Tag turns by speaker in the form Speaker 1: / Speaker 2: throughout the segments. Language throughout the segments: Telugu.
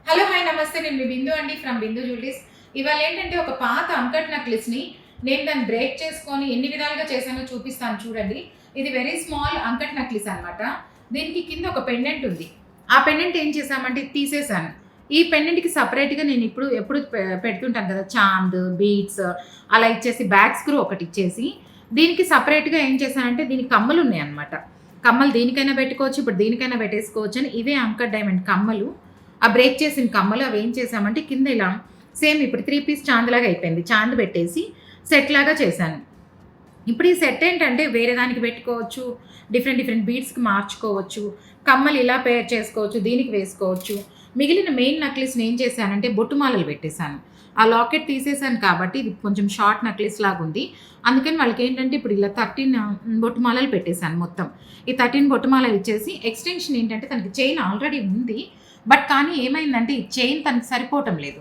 Speaker 1: హలో హాయ్ నమస్తే, నేను మీ బిందు అండి ఫ్రమ్ బిందు జ్యువెలరీస్. ఇవాళ ఏంటంటే ఒక పాత అంకట్ నెక్లెస్ని నేను దాన్ని బ్రేక్ చేసుకొని ఎన్ని విధాలుగా చేశానో చూపిస్తాను చూడండి. ఇది వెరీ స్మాల్ అంకట్ నెక్లెస్ అనమాట. దీనికి కింద ఒక పెండెంట్ ఉంది. ఆ పెండెంట్ ఏం చేశామంటే తీసేసాను. ఈ పెండెంట్కి సపరేట్గా నేను ఎప్పుడు పెడుతుంటాను కదా, చాంద్ బీడ్స్ అలా ఇచ్చేసి బ్యాక్ స్క్రూ ఒకటి ఇచ్చేసి దీనికి సపరేట్గా ఏం చేశానంటే దీనికి కమ్మలు ఉన్నాయి అనమాట. కమ్మలు దీనికైనా పెట్టుకోవచ్చు, ఇప్పుడు దీనికైనా పెట్టేసుకోవచ్చు అని ఇవే అంకట్ డైమండ్ కమ్మలు. ఆ బ్రేక్ చేసిన కమ్మలు అవి ఏం చేసామంటే కింద ఇలా సేమ్ ఇప్పుడు 3 పీస్ చాంద్ లాగా అయిపోయింది. చాంద్ పెట్టేసి సెట్ లాగా చేశాను. ఇప్పుడు ఈ సెట్ ఏంటంటే వేరే దానికి పెట్టుకోవచ్చు, డిఫరెంట్ బీడ్స్కి మార్చుకోవచ్చు, కమ్మలు ఇలా పేర్ చేసుకోవచ్చు, దీనికి వేసుకోవచ్చు. మిగిలిన మెయిన్ నెక్లెస్ని ఏం చేశానంటే బొట్టుమాలలు పెట్టేశాను. ఆ లాకెట్ తీసేసాను కాబట్టి ఇది కొంచెం షార్ట్ నెక్లెస్ లాగా ఉంది. అందుకని వాళ్ళకి ఏంటంటే ఇప్పుడు ఇలా 13 బొట్టుమాలలు పెట్టేశాను మొత్తం. ఈ 13 బొట్టుమాలలు ఇచ్చేసి ఎక్స్టెన్షన్ ఏంటంటే తనకి చైన్ ఆల్రెడీ ఉంది. బట్ కానీ ఏమైందంటే ఈ చైన్ తనకి సరిపోవటం లేదు.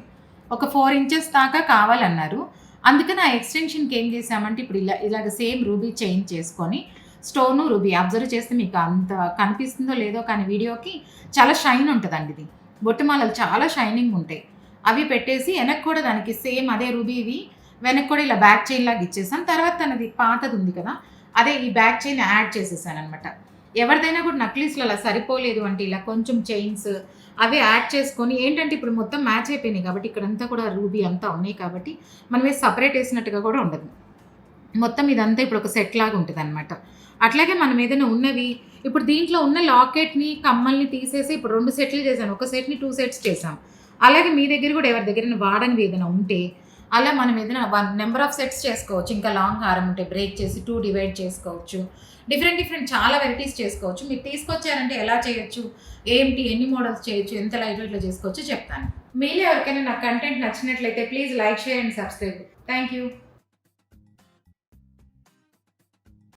Speaker 1: ఒక 4 ఇంచెస్ దాకా కావాలన్నారు. అందుకని ఆ ఎక్స్టెన్షన్కి ఏం చేసామంటే ఇప్పుడు ఇలాగ సేమ్ రూబీ చైన్ చేసుకొని స్టోను రూబీ అబ్జర్వ్ చేస్తే మీకు అంత కనిపిస్తుందో లేదో కానీ వీడియోకి చాలా షైన్ ఉంటుందండి. ఇది బొట్టుమాలలు చాలా షైనింగ్ ఉంటాయి. అవి పెట్టేసి వెనక్కి కూడా దానికి సేమ్ అదే రూబీవి వెనక్కి కూడా ఇలా బ్యాక్ చైన్ లాగా ఇచ్చేసాను. తర్వాత తనది పాతది ఉంది కదా, అదే ఈ బ్యాక్ చైన్ యాడ్ చేసేసాను అనమాట. ఎవరిదైనా కూడా నక్లీస్లో అలా సరిపోలేదు అంటే ఇలా కొంచెం చైన్స్ అవి యాడ్ చేసుకొని ఏంటంటే ఇప్పుడు మొత్తం మ్యాచ్ అయిపోయినాయి కాబట్టి ఇక్కడంతా కూడా రూబీ అంతా ఉన్నాయి కాబట్టి మనం సపరేట్ వేసినట్టుగా కూడా ఉండదు. మొత్తం ఇదంతా ఇప్పుడు ఒక సెట్ లాగా ఉంటుంది అనమాట. అట్లాగే మనం ఏదైనా ఉన్నవి ఇప్పుడు దీంట్లో ఉన్న లాకెట్ని కమ్మల్ని తీసేసి ఇప్పుడు 2 సెట్లు చేశాను. ఒక సెట్ని 2 సెట్స్ చేసాం. అలాగే మీ దగ్గర కూడా ఎవరి దగ్గర వాడనివి ఏదైనా ఉంటే అలా మనం ఏదైనా 1 నెంబర్ ఆఫ్ సెట్స్ చేసుకోవచ్చు. ఇంకా లాంగ్ హారం ఉంటే బ్రేక్ చేసి 2 డివైడ్ చేసుకోవచ్చు. డిఫరెంట్ చాలా వెరైటీస్ చేసుకోవచ్చు. మీరు తీసుకొచ్చారంటే ఎలా చేయొచ్చు, ఏంటి, ఎన్ని మోడల్స్ చేయొచ్చు, ఎంత లైట్ వెయిట్లో చేసుకోవచ్చో చెప్తాను. మీలో ఎవరికైనా నా కంటెంట్ నచ్చినట్లయితే please like, share and subscribe. Thank you.